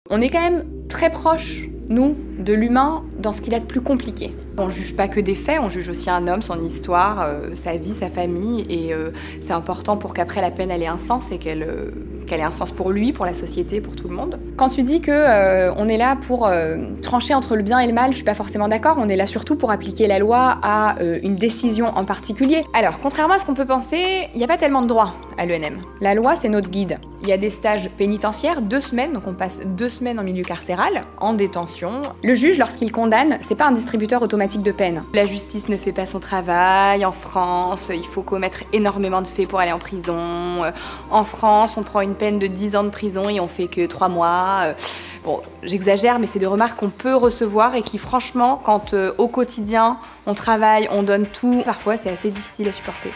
On est quand même très proche, nous, de l'humain dans ce qu'il a de plus compliqué. On ne juge pas que des faits, on juge aussi un homme, son histoire, sa vie, sa famille, et c'est important pour qu'après la peine elle ait un sens et qu'elle ait un sens pour lui, pour la société, pour tout le monde. Quand tu dis que on est là pour trancher entre le bien et le mal, je suis pas forcément d'accord. On est là surtout pour appliquer la loi à une décision en particulier. Alors, contrairement à ce qu'on peut penser, il n'y a pas tellement de droits à l'ENM. La loi, c'est notre guide. Il y a des stages pénitentiaires, 2 semaines, donc on passe 2 semaines en milieu carcéral, en détention. Le juge, lorsqu'il condamne, c'est pas un distributeur automatique de peine. La justice ne fait pas son travail. En France, il faut commettre énormément de faits pour aller en prison. En France, on prend une peine de 10 ans de prison et on fait que 3 mois. Bon, j'exagère, mais c'est des remarques qu'on peut recevoir et qui, franchement, quand au quotidien, on travaille, on donne tout, parfois c'est assez difficile à supporter.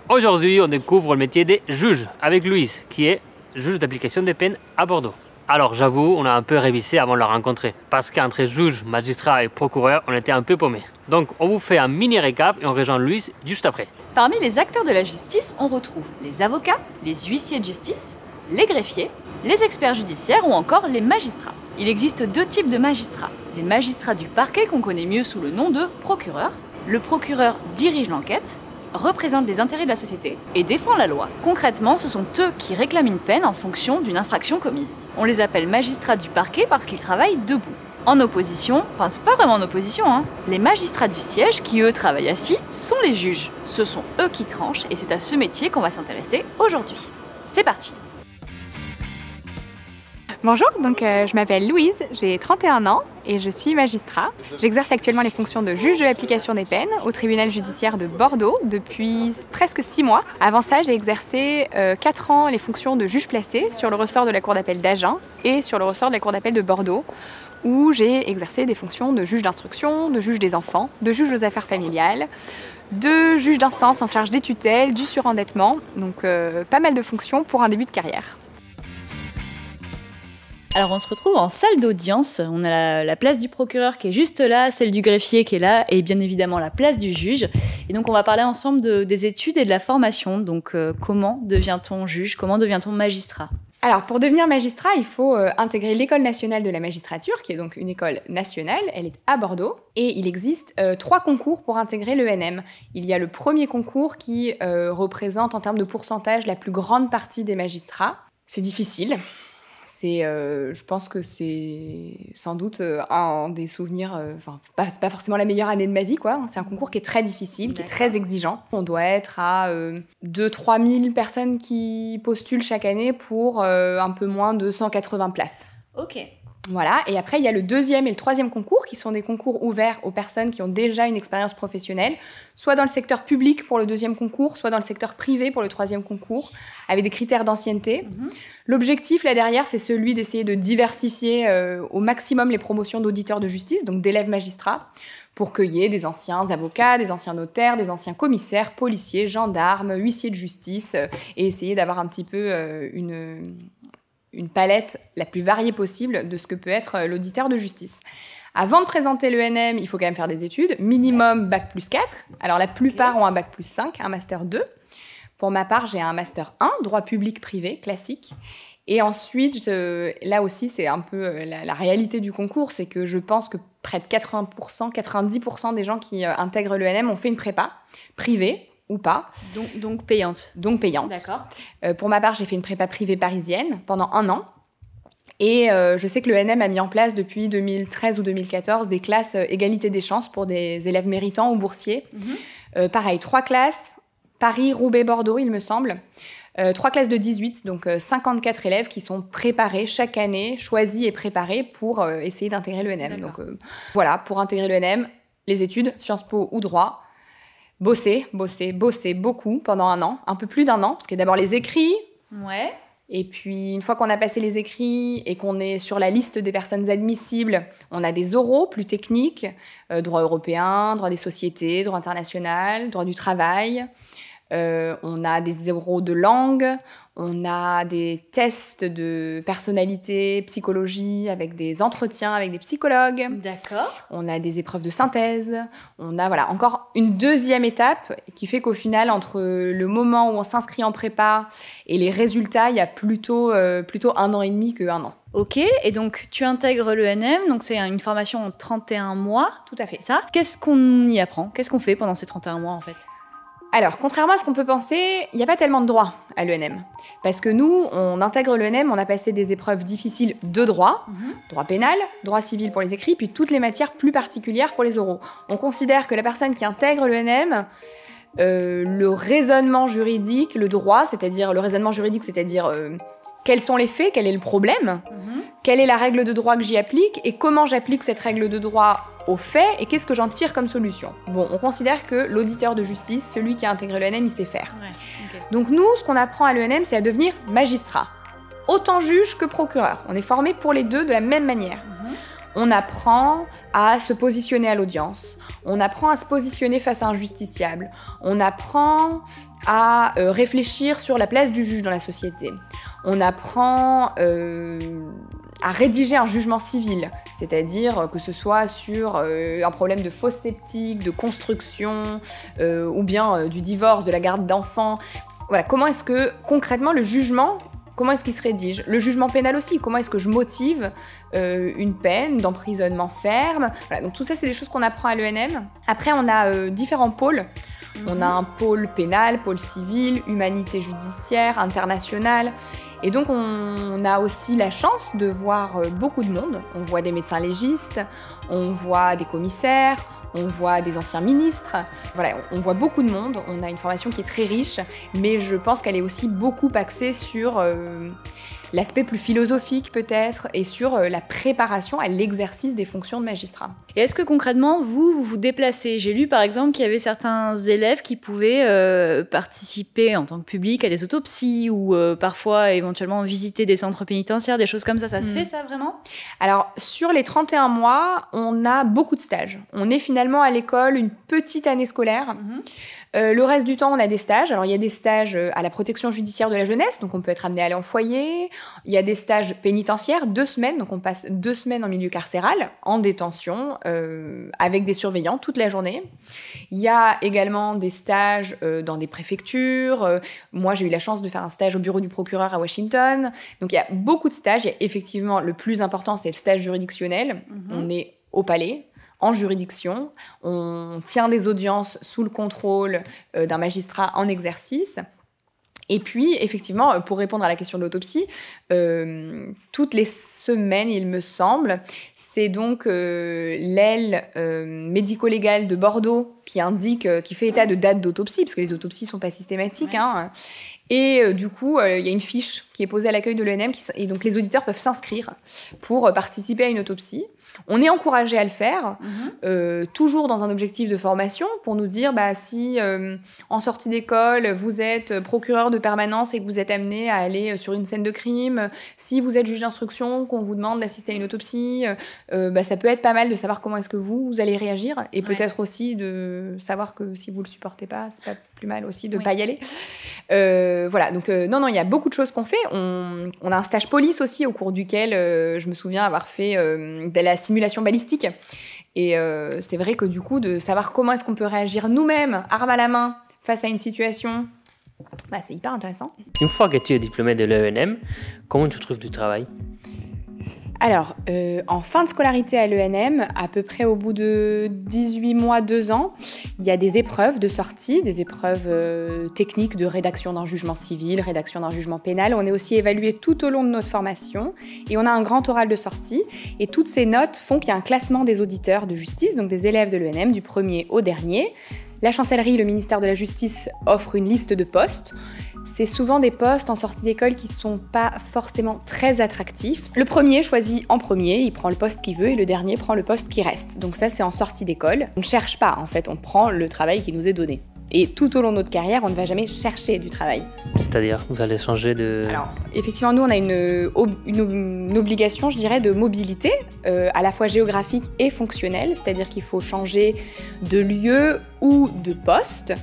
Aujourd'hui, on découvre le métier des juges avec Louise, qui est juge d'application des peines à Bordeaux. Alors j'avoue, on a un peu révisé avant de la rencontrer, parce qu'entre juge, magistrat et procureur, on était un peu paumés. Donc on vous fait un mini récap et on rejoint Louise juste après. Parmi les acteurs de la justice, on retrouve les avocats, les huissiers de justice, les greffiers, les experts judiciaires ou encore les magistrats. Il existe 2 types de magistrats. Les magistrats du parquet qu'on connaît mieux sous le nom de procureur. Le procureur dirige l'enquête, représente les intérêts de la société et défend la loi. Concrètement, ce sont eux qui réclament une peine en fonction d'une infraction commise. On les appelle magistrats du parquet parce qu'ils travaillent debout. En opposition, enfin c'est pas vraiment en opposition, les magistrats du siège qui eux travaillent assis sont les juges. Ce sont eux qui tranchent et c'est à ce métier qu'on va s'intéresser aujourd'hui. C'est parti! Bonjour, donc je m'appelle Louise, j'ai 31 ans et je suis magistrat. J'exerce actuellement les fonctions de juge de l'application des peines au tribunal judiciaire de Bordeaux depuis presque 6 mois. Avant ça, j'ai exercé 4 ans les fonctions de juge placé sur le ressort de la cour d'appel d'Agen et sur le ressort de la cour d'appel de Bordeaux, où j'ai exercé des fonctions de juge d'instruction, de juge des enfants, de juge aux affaires familiales, de juge d'instance en charge des tutelles, du surendettement, donc pas mal de fonctions pour un début de carrière. Alors on se retrouve en salle d'audience, on a la place du procureur qui est juste là, celle du greffier qui est là et bien évidemment la place du juge. Et donc on va parler ensemble des études et de la formation. Donc comment devient-on juge, comment devient-on magistrat? Alors pour devenir magistrat, il faut intégrer l'École nationale de la magistrature, qui est donc une école nationale, elle est à Bordeaux, et il existe 3 concours pour intégrer l'ENM. Il y a le premier concours qui représente en termes de pourcentage la plus grande partie des magistrats. C'est difficile. Je pense que c'est sans doute un des souvenirs, c'est pas forcément la meilleure année de ma vie, quoi. C'est un concours qui est très difficile, qui est très exigeant. On doit être à 2-3 000 personnes qui postulent chaque année pour un peu moins de 180 places. Ok. Voilà, et après il y a le 2e et le 3e concours qui sont des concours ouverts aux personnes qui ont déjà une expérience professionnelle, soit dans le secteur public pour le 2e concours, soit dans le secteur privé pour le 3e concours, avec des critères d'ancienneté. L'objectif là derrière, c'est celui d'essayer de diversifier au maximum les promotions d'auditeurs de justice, donc d'élèves magistrats, pour qu'il y ait des anciens avocats, des anciens notaires, des anciens commissaires, policiers, gendarmes, huissiers de justice, et essayer d'avoir un petit peu une palette la plus variée possible de ce que peut être l'auditeur de justice. Avant de présenter l'ENM, il faut quand même faire des études, minimum Bac+4. Alors la plupart ont un Bac+5, un Master 2. Pour ma part, j'ai un Master 1, droit public privé, classique. Et ensuite, là aussi, c'est un peu la réalité du concours, c'est que je pense que près de 80%, 90% des gens qui intègrent l'ENM ont fait une prépa privée, ou pas. Donc payante. Donc payante. D'accord. Pour ma part, j'ai fait une prépa privée parisienne pendant 1 an. Et je sais que l'ENM a mis en place depuis 2013 ou 2014 des classes égalité des chances pour des élèves méritants ou boursiers. Pareil, 3 classes, Paris, Roubaix, Bordeaux, il me semble. 3 classes de 18, donc 54 élèves qui sont préparés chaque année, choisis et préparés pour essayer d'intégrer l'ENM. Donc voilà, pour intégrer l'ENM, les études, Sciences Po ou droit, bosser beaucoup pendant 1 an, un peu plus d'1 an, parce qu'il y a d'abord les écrits. Ouais. Et puis, une fois qu'on a passé les écrits et qu'on est sur la liste des personnes admissibles, on a des oraux plus techniques, droit européen, droit des sociétés, droit international, droit du travail. On a des zéros de langue, on a des tests de personnalité, psychologie, avec des entretiens avec des psychologues. D'accord. On a des épreuves de synthèse. On a encore une deuxième étape qui fait qu'au final, entre le moment où on s'inscrit en prépa et les résultats, il y a plutôt 1 an et demi que 1 an. Ok, et donc tu intègres l'ENM, donc c'est une formation en 31 mois. Tout à fait. C'est ça. Qu'est-ce qu'on y apprend? Qu'est-ce qu'on fait pendant ces 31 mois en fait? Alors, contrairement à ce qu'on peut penser, il n'y a pas tellement de droit à l'ENM. Parce que nous, on intègre l'ENM, on a passé des épreuves difficiles de droit, droit pénal, droit civil pour les écrits, puis toutes les matières plus particulières pour les oraux. On considère que la personne qui intègre l'ENM, le raisonnement juridique, le droit, c'est-à-dire le raisonnement juridique, c'est-à-dire quels sont les faits, quel est le problème, quelle est la règle de droit que j'y applique et comment j'applique cette règle de droit aux faits et qu'est-ce que j'en tire comme solution. Bon, on considère que l'auditeur de justice, celui qui a intégré l'ENM, il sait faire. Ouais, okay. Donc nous, ce qu'on apprend à l'ENM, c'est à devenir magistrat. Autant juge que procureur. On est formé pour les deux de la même manière. On apprend à se positionner à l'audience. On apprend à se positionner face à un justiciable. On apprend à réfléchir sur la place du juge dans la société. On apprend à rédiger un jugement civil, c'est-à-dire que ce soit sur un problème de fosse septique, de construction, ou bien du divorce, de la garde d'enfants. Voilà, comment est-ce que, concrètement, le jugement, comment est-ce qu'il se rédige? Le jugement pénal aussi, comment est-ce que je motive une peine d'emprisonnement ferme? Voilà, donc tout ça, c'est des choses qu'on apprend à l'ENM. Après, on a différents pôles. On a un pôle pénal, pôle civil, humanité judiciaire, international. Et donc, on a aussi la chance de voir beaucoup de monde. On voit des médecins légistes, on voit des commissaires, on voit des anciens ministres. Voilà, on voit beaucoup de monde. On a une formation qui est très riche, mais je pense qu'elle est aussi beaucoup axée sur l'aspect plus philosophique peut-être et sur la préparation à l'exercice des fonctions de magistrat. Et est-ce que concrètement, vous vous déplacez? J'ai lu par exemple qu'il y avait certains élèves qui pouvaient participer en tant que public à des autopsies ou parfois éventuellement visiter des centres pénitentiaires, des choses comme ça. Ça se fait ça vraiment? Alors sur les 31 mois, on a beaucoup de stages. On est finalement à l'école une petite année scolaire. Le reste du temps, on a des stages. Alors, il y a des stages à la protection judiciaire de la jeunesse, donc on peut être amené à aller en foyer. Il y a des stages pénitentiaires, 2 semaines, donc on passe 2 semaines en milieu carcéral, en détention, avec des surveillants toute la journée. Il y a également des stages dans des préfectures. Moi, j'ai eu la chance de faire un stage au bureau du procureur à Washington. Donc, il y a beaucoup de stages. Il y a effectivement, le plus important, c'est le stage juridictionnel. On est au palais, en juridiction, on tient des audiences sous le contrôle d'un magistrat en exercice. Et puis, effectivement, pour répondre à la question de l'autopsie, toutes les semaines, il me semble, c'est donc l'aile médico-légale de Bordeaux qui fait état de date d'autopsie, parce que les autopsies ne sont pas systématiques, hein. Et du coup, il y a une fiche qui est posée à l'accueil de l'ENM, et donc les auditeurs peuvent s'inscrire pour participer à une autopsie. On est encouragé à le faire, toujours dans un objectif de formation, pour nous dire si en sortie d'école, vous êtes procureur de permanence et que vous êtes amené à aller sur une scène de crime, si vous êtes juge d'instruction, qu'on vous demande d'assister à une autopsie, ça peut être pas mal de savoir comment est-ce que vous allez réagir, et peut-être aussi de savoir que si vous le supportez pas, c'est pas plus mal aussi de pas y aller. Voilà, donc non, il y a beaucoup de choses qu'on fait. On a un stage police aussi, au cours duquel je me souviens avoir fait de la simulation balistique. Et c'est vrai que du coup, de savoir comment est-ce qu'on peut réagir nous-mêmes, arme à la main, face à une situation, c'est hyper intéressant. Une fois que tu es diplômé de l'ENM, comment tu trouves du travail? Alors, en fin de scolarité à l'ENM, à peu près au bout de 18 mois, 2 ans, il y a des épreuves de sortie, des épreuves techniques de rédaction d'un jugement civil, rédaction d'un jugement pénal. On est aussi évalué tout au long de notre formation et on a un grand oral de sortie. Et toutes ces notes font qu'il y a un classement des auditeurs de justice, donc des élèves de l'ENM, du premier au dernier. La chancellerie, le ministère de la Justice, offre une liste de postes. C'est souvent des postes en sortie d'école qui ne sont pas forcément très attractifs. Le premier choisit en premier, il prend le poste qu'il veut, et le dernier prend le poste qui reste. Donc ça, c'est en sortie d'école. On ne cherche pas, en fait, on prend le travail qui nous est donné. Et tout au long de notre carrière, on ne va jamais chercher du travail. C'est-à-dire, vous allez changer de... Alors, effectivement, nous, on a une obligation, je dirais, de mobilité, à la fois géographique et fonctionnelle, c'est-à-dire qu'il faut changer de lieu ou de poste.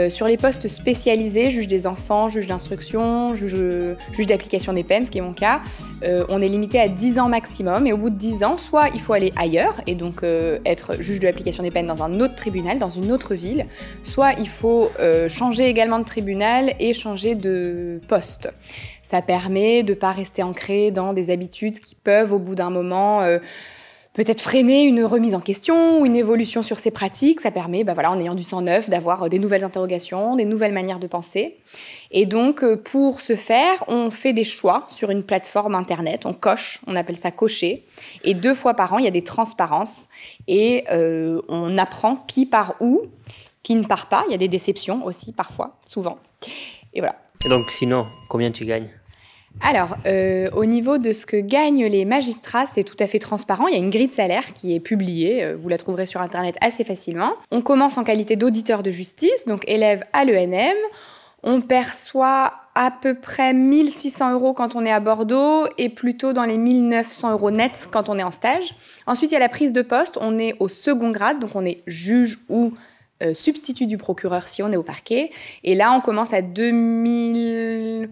Sur les postes spécialisés, juge des enfants, juge d'instruction, juge d'application des peines, ce qui est mon cas, on est limité à 10 ans maximum. Et au bout de 10 ans, soit il faut aller ailleurs, et donc être juge de l'application des peines dans un autre tribunal, dans une autre ville, soit il faut changer également de tribunal et changer de poste. Ça permet de ne pas rester ancré dans des habitudes qui peuvent, au bout d'un moment, peut-être freiner une remise en question ou une évolution sur ses pratiques. Ça permet, en ayant du sang neuf, d'avoir des nouvelles interrogations, des nouvelles manières de penser. Et donc, pour ce faire, on fait des choix sur une plateforme internet. On coche, on appelle ça cocher. Et 2 fois par an, il y a des transparences. Et on apprend qui part où, qui ne part pas. Il y a des déceptions aussi, parfois, souvent. Et voilà. Et donc sinon, combien tu gagnes? Alors, au niveau de ce que gagnent les magistrats, c'est tout à fait transparent. Il y a une grille de salaire qui est publiée. Vous la trouverez sur Internet assez facilement. On commence en qualité d'auditeur de justice, donc élève à l'ENM. On perçoit à peu près 1 600 € quand on est à Bordeaux et plutôt dans les 1 900 € nets quand on est en stage. Ensuite, il y a la prise de poste. On est au second grade, donc on est juge ou substitut du procureur si on est au parquet. Et là, on commence à 2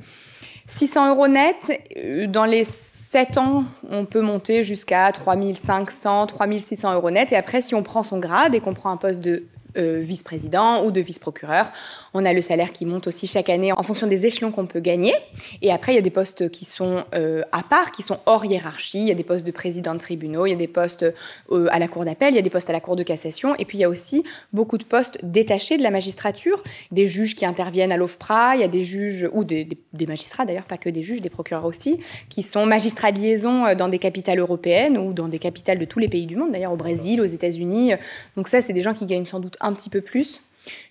600 € net. Dans les 7 ans, on peut monter jusqu'à 3 500, 3 600 € net. Et après, si on prend son grade et qu'on prend un poste de vice-président ou de vice-procureur, on a le salaire qui monte aussi chaque année en fonction des échelons qu'on peut gagner. Et après, il y a des postes qui sont à part, qui sont hors hiérarchie. Il y a des postes de président de tribunaux, il y a des postes à la cour d'appel, il y a des postes à la cour de cassation. Et puis, il y a aussi beaucoup de postes détachés de la magistrature. Des juges qui interviennent à l'OFPRA, il y a des juges, ou des magistrats d'ailleurs, pas que des juges, des procureurs aussi, qui sont magistrats de liaison dans des capitales européennes ou dans des capitales de tous les pays du monde, d'ailleurs au Brésil, aux États-Unis. Donc ça, c'est des gens qui gagnent sans doute un petit peu plus.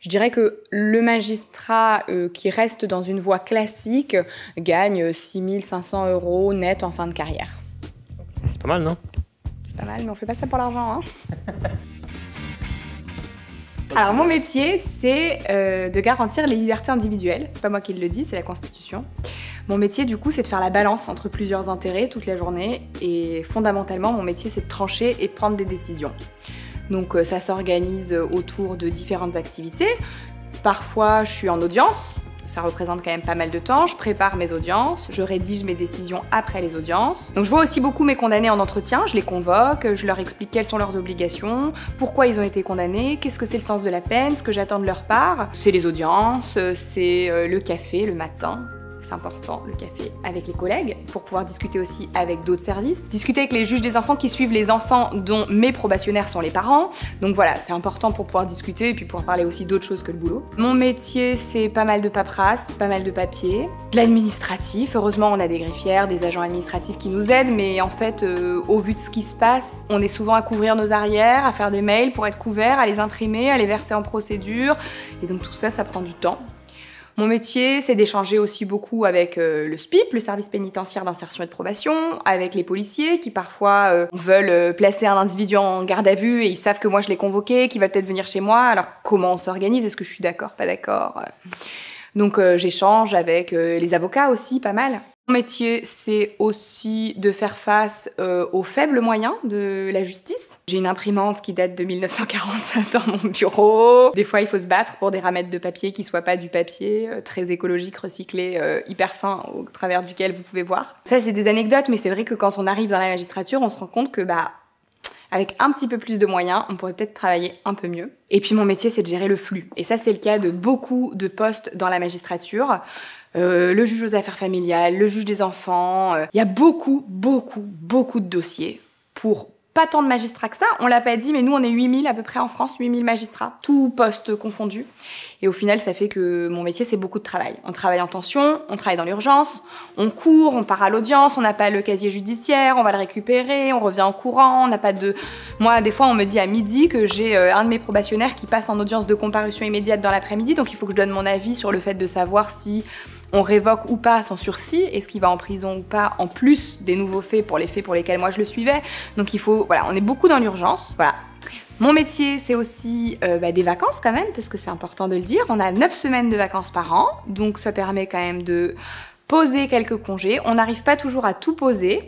Je dirais que le magistrat qui reste dans une voie classique gagne 6 500 € net en fin de carrière. C'est pas mal, non? C'est pas mal, mais on fait pas ça pour l'argent, hein. Alors mon métier, c'est de garantir les libertés individuelles. C'est pas moi qui le dis, c'est la Constitution. Mon métier, du coup, c'est de faire la balance entre plusieurs intérêts toute la journée. Et fondamentalement, mon métier, c'est de trancher et de prendre des décisions. Donc ça s'organise autour de différentes activités. Parfois, je suis en audience. Ça représente quand même pas mal de temps. Je prépare mes audiences, je rédige mes décisions après les audiences. Donc je vois aussi beaucoup mes condamnés en entretien, je les convoque, je leur explique quelles sont leurs obligations, pourquoi ils ont été condamnés, qu'est-ce que c'est le sens de la peine, ce que j'attends de leur part. C'est les audiences, c'est le café le matin. C'est important, le café avec les collègues, pour pouvoir discuter aussi avec d'autres services. Discuter avec les juges des enfants qui suivent les enfants dont mes probationnaires sont les parents. Donc voilà, c'est important pour pouvoir discuter et puis pouvoir parler aussi d'autres choses que le boulot. Mon métier, c'est pas mal de paperasse, pas mal de papier, de l'administratif. Heureusement, on a des greffières, des agents administratifs qui nous aident, mais en fait, au vu de ce qui se passe, on est souvent à couvrir nos arrières, à faire des mails pour être couverts, à les imprimer, à les verser en procédure. Et donc tout ça, ça prend du temps. Mon métier, c'est d'échanger aussi beaucoup avec le SPIP, le service pénitentiaire d'insertion et de probation, avec les policiers qui parfois veulent placer un individu en garde à vue et ils savent que moi je l'ai convoqué, qu'il va peut-être venir chez moi. Alors comment on s'organise? Est-ce que je suis d'accord, pas d'accord? Donc j'échange avec les avocats aussi, pas mal. Mon métier, c'est aussi de faire face aux faibles moyens de la justice. J'ai une imprimante qui date de 1940 dans mon bureau. Des fois, il faut se battre pour des ramettes de papier qui soient pas du papier très écologique, recyclé, hyper fin, au travers duquel vous pouvez voir. Ça, c'est des anecdotes, mais c'est vrai que quand on arrive dans la magistrature, on se rend compte que avec un petit peu plus de moyens, on pourrait peut-être travailler un peu mieux. Et puis mon métier, c'est de gérer le flux. Et ça, c'est le cas de beaucoup de postes dans la magistrature. Le juge aux affaires familiales, le juge des enfants. Il y a beaucoup de dossiers pour pas tant de magistrats que ça. On l'a pas dit, mais nous, on est 8000 à peu près en France, 8000 magistrats, tous postes confondus. Et au final, ça fait que mon métier, c'est beaucoup de travail. On travaille en tension, on travaille dans l'urgence, on court, on part à l'audience, on n'a pas le casier judiciaire, on va le récupérer, on revient en courant, on n'a pas de... Moi, des fois, on me dit à midi que j'ai un de mes probationnaires qui passe en audience de comparution immédiate dans l'après-midi, donc il faut que je donne mon avis sur le fait de savoir si on révoque ou pas son sursis, est-ce qu'il va en prison ou pas, en plus des nouveaux faits pour les faits pour lesquels moi je le suivais. Donc il faut... Voilà, on est beaucoup dans l'urgence. Voilà. Mon métier, c'est aussi des vacances quand même, parce que c'est important de le dire. On a 9 semaines de vacances par an, donc ça permet quand même de poser quelques congés. On n'arrive pas toujours à tout poser,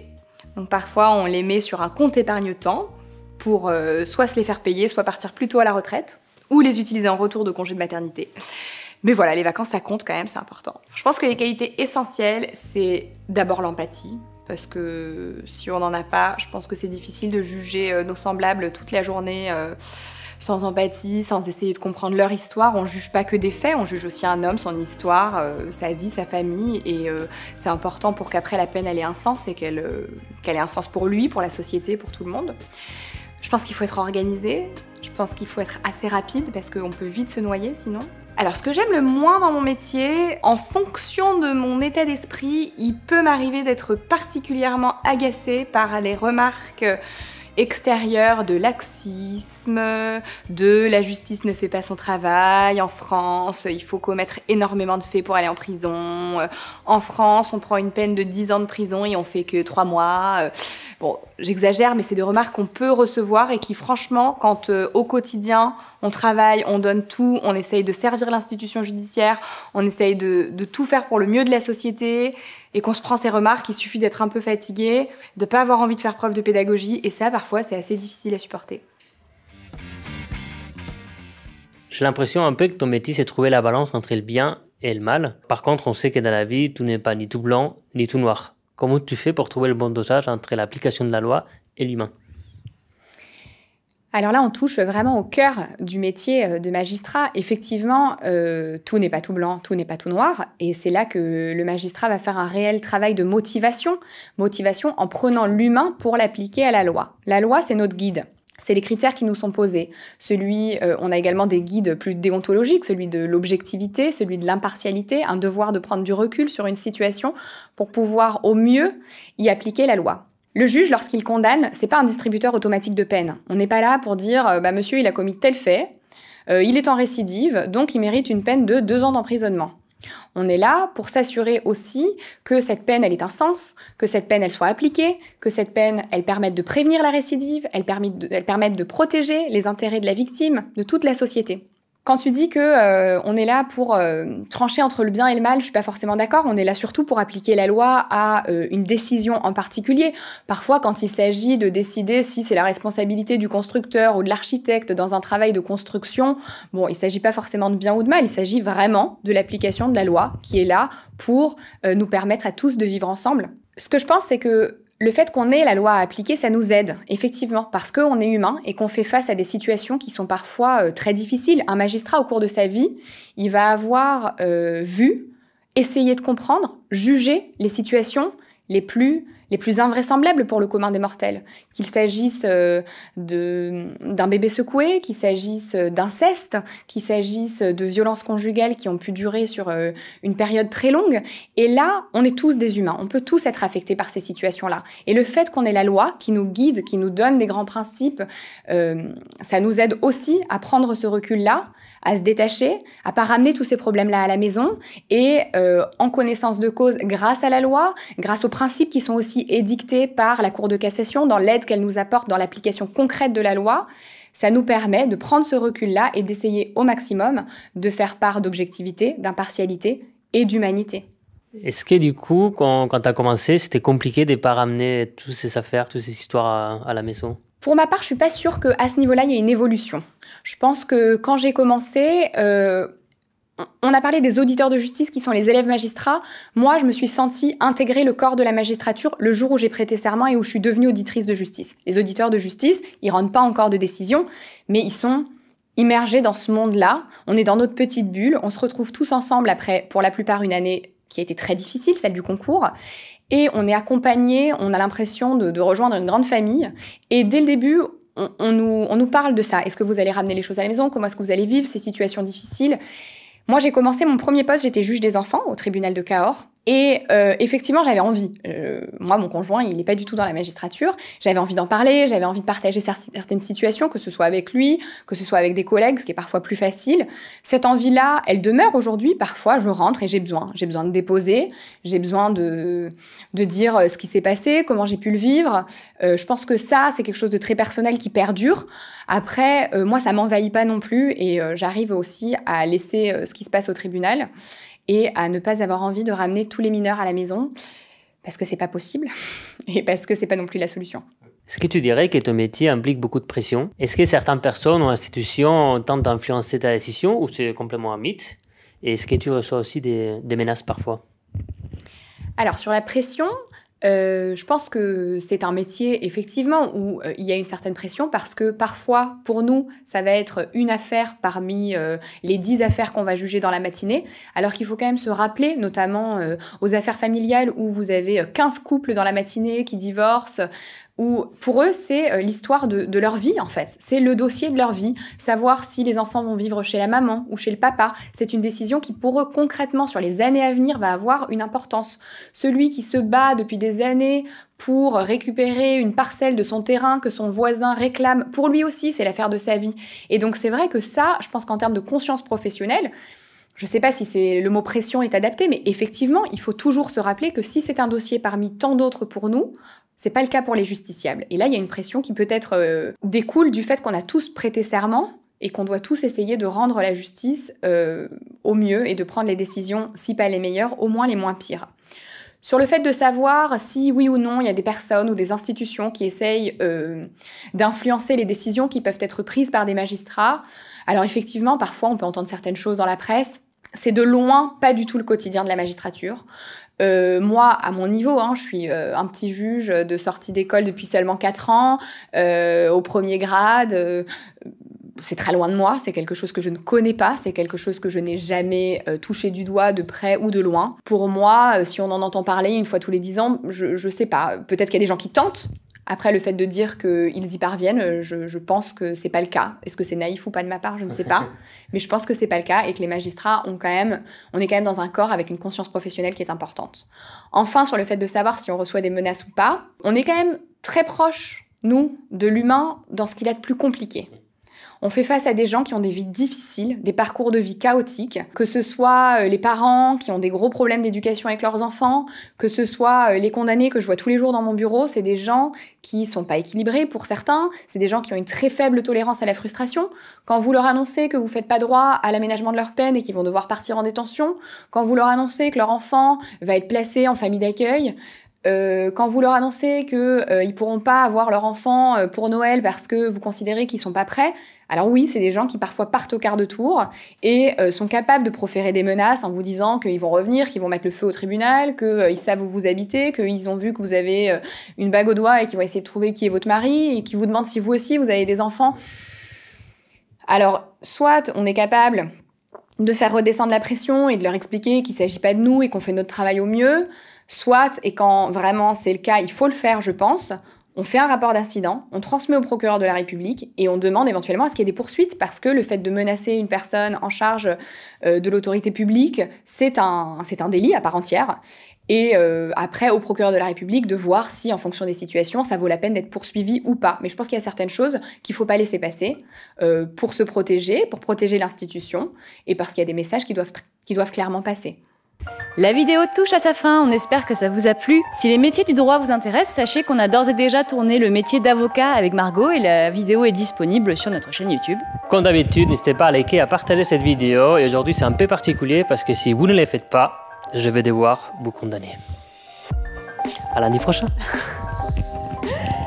donc parfois on les met sur un compte épargne-temps pour soit se les faire payer, soit partir plus tôt à la retraite, ou les utiliser en retour de congé de maternité. Mais voilà, les vacances, ça compte quand même, c'est important. Je pense que les qualités essentielles, c'est d'abord l'empathie. Parce que si on n'en a pas, je pense que c'est difficile de juger nos semblables toute la journée sans empathie, sans essayer de comprendre leur histoire. On juge pas que des faits, on juge aussi un homme, son histoire, sa vie, sa famille. Et c'est important pour qu'après la peine, elle ait un sens et qu'elle ait un sens pour lui, pour la société, pour tout le monde. Je pense qu'il faut être organisé, je pense qu'il faut être assez rapide parce qu'on peut vite se noyer sinon. Alors ce que j'aime le moins dans mon métier, en fonction de mon état d'esprit, il peut m'arriver d'être particulièrement agacée par les remarques extérieures de laxisme, de la justice ne fait pas son travail, en France il faut commettre énormément de faits pour aller en prison, en France on prend une peine de 10 ans de prison et on fait que 3 mois. Bon, j'exagère, mais c'est des remarques qu'on peut recevoir et qui, franchement, quand au quotidien, on travaille, on donne tout, on essaye de servir l'institution judiciaire, on essaye de tout faire pour le mieux de la société, et qu'on se prend ces remarques, il suffit d'être un peu fatigué, de pas avoir envie de faire preuve de pédagogie, et ça, parfois, c'est assez difficile à supporter. J'ai l'impression un peu que ton métier, c'est trouver la balance entre le bien et le mal. Par contre, on sait que dans la vie, tout n'est pas ni tout blanc, ni tout noir. Comment tu fais pour trouver le bon dosage entre l'application de la loi et l'humain? Alors là, on touche vraiment au cœur du métier de magistrat. Effectivement, tout n'est pas tout blanc, tout n'est pas tout noir. Et c'est là que le magistrat va faire un réel travail de motivation. Motivation en prenant l'humain pour l'appliquer à la loi. La loi, c'est notre guide. C'est les critères qui nous sont posés. On a également des guides plus déontologiques, celui de l'objectivité, celui de l'impartialité, un devoir de prendre du recul sur une situation pour pouvoir au mieux y appliquer la loi. Le juge, lorsqu'il condamne, c'est pas un distributeur automatique de peine. On n'est pas là pour dire monsieur, il a commis tel fait, il est en récidive, donc il mérite une peine de 2 ans d'emprisonnement. On est là pour s'assurer aussi que cette peine, elle ait un sens, que cette peine, elle soit appliquée, que cette peine, elle permette de prévenir la récidive, elle permette de protéger les intérêts de la victime, de toute la société. Quand tu dis que on est là pour trancher entre le bien et le mal, je suis pas forcément d'accord. On est là surtout pour appliquer la loi à une décision en particulier. Parfois, quand il s'agit de décider si c'est la responsabilité du constructeur ou de l'architecte dans un travail de construction, bon, il s'agit pas forcément de bien ou de mal. Il s'agit vraiment de l'application de la loi qui est là pour nous permettre à tous de vivre ensemble. Ce que je pense, c'est que le fait qu'on ait la loi à appliquer, ça nous aide, effectivement, parce qu'on est humain et qu'on fait face à des situations qui sont parfois très difficiles. Un magistrat, au cours de sa vie, il va avoir vu, essayé de comprendre, juger les situations les plus invraisemblables pour le commun des mortels. Qu'il s'agisse d'un bébé secoué, qu'il s'agisse d'inceste, qu'il s'agisse de violences conjugales qui ont pu durer sur une période très longue. Et là, on est tous des humains. On peut tous être affectés par ces situations-là. Et le fait qu'on ait la loi qui nous guide, qui nous donne des grands principes, ça nous aide aussi à prendre ce recul-là, à se détacher, à pas ramener tous ces problèmes-là à la maison et en connaissance de cause grâce à la loi, grâce aux principes qui sont aussi édictés par la Cour de cassation dans l'aide qu'elle nous apporte dans l'application concrète de la loi, ça nous permet de prendre ce recul-là et d'essayer au maximum de faire part d'objectivité, d'impartialité et d'humanité. Est-ce que du coup, quand tu as commencé, c'était compliqué de ne pas ramener toutes ces affaires, toutes ces histoires à la maison? Pour ma part, je suis pas sûre qu'à ce niveau-là, il y ait une évolution. Je pense que quand j'ai commencé, on a parlé des auditeurs de justice qui sont les élèves magistrats. Moi, je me suis sentie intégrer le corps de la magistrature le jour où j'ai prêté serment et où je suis devenue auditrice de justice. Les auditeurs de justice, ils rendent pas encore de décision, mais ils sont immergés dans ce monde-là. On est dans notre petite bulle. On se retrouve tous ensemble après, pour la plupart, une année qui a été très difficile, celle du concours. Et on est accompagnés, on a l'impression de rejoindre une grande famille. Et dès le début, on nous parle de ça. Est-ce que vous allez ramener les choses à la maison? Comment est-ce que vous allez vivre ces situations difficiles? Moi, j'ai commencé mon premier poste, j'étais juge des enfants au tribunal de Cahors. Et effectivement, j'avais envie. Moi, mon conjoint, il n'est pas du tout dans la magistrature. J'avais envie d'en parler, j'avais envie de partager certaines situations, que ce soit avec lui, que ce soit avec des collègues, ce qui est parfois plus facile. Cette envie-là, elle demeure aujourd'hui. Parfois, je rentre et j'ai besoin. J'ai besoin de déposer, j'ai besoin de dire ce qui s'est passé, comment j'ai pu le vivre. Je pense que ça, c'est quelque chose de très personnel qui perdure. Après, moi, ça m'envahit pas non plus et j'arrive aussi à laisser ce qui se passe au tribunal et à ne pas avoir envie de ramener tous les mineurs à la maison parce que c'est pas possible et parce que c'est pas non plus la solution. Est-ce que tu dirais que ton métier implique beaucoup de pression? Est-ce que certaines personnes ou institutions tentent d'influencer ta décision ou c'est complètement un mythe? Et est-ce que tu reçois aussi des menaces parfois? Alors, sur la pression, je pense que c'est un métier, effectivement, où il y a une certaine pression parce que parfois, pour nous, ça va être une affaire parmi les 10 affaires qu'on va juger dans la matinée, alors qu'il faut quand même se rappeler, notamment aux affaires familiales où vous avez 15 couples dans la matinée qui divorcent, où pour eux, c'est l'histoire de leur vie, en fait. C'est le dossier de leur vie. Savoir si les enfants vont vivre chez la maman ou chez le papa, c'est une décision qui, pour eux, concrètement, sur les années à venir, va avoir une importance. Celui qui se bat depuis des années pour récupérer une parcelle de son terrain que son voisin réclame, pour lui aussi, c'est l'affaire de sa vie. Et donc, c'est vrai que ça, je pense qu'en termes de conscience professionnelle, je ne sais pas si le mot pression est adapté, mais effectivement, il faut toujours se rappeler que si c'est un dossier parmi tant d'autres pour nous, c'est pas le cas pour les justiciables. Et là, il y a une pression qui peut-être découle du fait qu'on a tous prêté serment et qu'on doit tous essayer de rendre la justice au mieux et de prendre les décisions, si pas les meilleures, au moins les moins pires. Sur le fait de savoir si, oui ou non, il y a des personnes ou des institutions qui essayent d'influencer les décisions qui peuvent être prises par des magistrats, alors effectivement, parfois, on peut entendre certaines choses dans la presse. C'est de loin pas du tout le quotidien de la magistrature. Moi, à mon niveau, je suis un petit juge de sortie d'école depuis seulement 4 ans, au premier grade. C'est très loin de moi, c'est quelque chose que je ne connais pas, c'est quelque chose que je n'ai jamais touché du doigt de près ou de loin. Pour moi, si on en entend parler une fois tous les 10 ans, je sais pas. Peut-être qu'il y a des gens qui tentent. Après, le fait de dire qu'ils y parviennent, je pense que c'est pas le cas. Est-ce que c'est naïf ou pas de ma part? Je ne sais pas. Mais je pense que c'est pas le cas et que les magistrats on est quand même dans un corps avec une conscience professionnelle qui est importante. Enfin, sur le fait de savoir si on reçoit des menaces ou pas, on est quand même très proche, nous, de l'humain dans ce qu'il a de plus compliqué. On fait face à des gens qui ont des vies difficiles, des parcours de vie chaotiques, que ce soit les parents qui ont des gros problèmes d'éducation avec leurs enfants, que ce soit les condamnés que je vois tous les jours dans mon bureau, c'est des gens qui sont pas équilibrés pour certains, c'est des gens qui ont une très faible tolérance à la frustration. Quand vous leur annoncez que vous faites pas droit à l'aménagement de leur peine et qu'ils vont devoir partir en détention, quand vous leur annoncez que leur enfant va être placé en famille d'accueil, quand vous leur annoncez qu'ils pourront pas avoir leur enfant pour Noël parce que vous considérez qu'ils sont pas prêts, alors oui, c'est des gens qui parfois partent au quart de tour et sont capables de proférer des menaces en vous disant qu'ils vont revenir, qu'ils vont mettre le feu au tribunal, qu'ils savent où vous habitez, qu'ils ont vu que vous avez une bague au doigt et qu'ils vont essayer de trouver qui est votre mari et qui vous demandent si vous aussi vous avez des enfants. Alors, soit on est capable de faire redescendre la pression et de leur expliquer qu'il s'agit pas de nous et qu'on fait notre travail au mieux, soit, et quand vraiment c'est le cas, il faut le faire, je pense, on fait un rapport d'incident, on transmet au procureur de la République et on demande éventuellement à ce qu'il y ait des poursuites parce que le fait de menacer une personne en charge de l'autorité publique, c'est un délit à part entière. Et après, au procureur de la République de voir si, en fonction des situations, ça vaut la peine d'être poursuivi ou pas. Mais je pense qu'il y a certaines choses qu'il faut pas laisser passer pour se protéger, pour protéger l'institution et parce qu'il y a des messages qui doivent clairement passer. La vidéo touche à sa fin, on espère que ça vous a plu. Si les métiers du droit vous intéressent, sachez qu'on a d'ores et déjà tourné le métier d'avocat avec Margot et la vidéo est disponible sur notre chaîne YouTube. Comme d'habitude, n'hésitez pas à liker, à partager cette vidéo et aujourd'hui c'est un peu particulier parce que si vous ne les faites pas, je vais devoir vous condamner. À lundi prochain.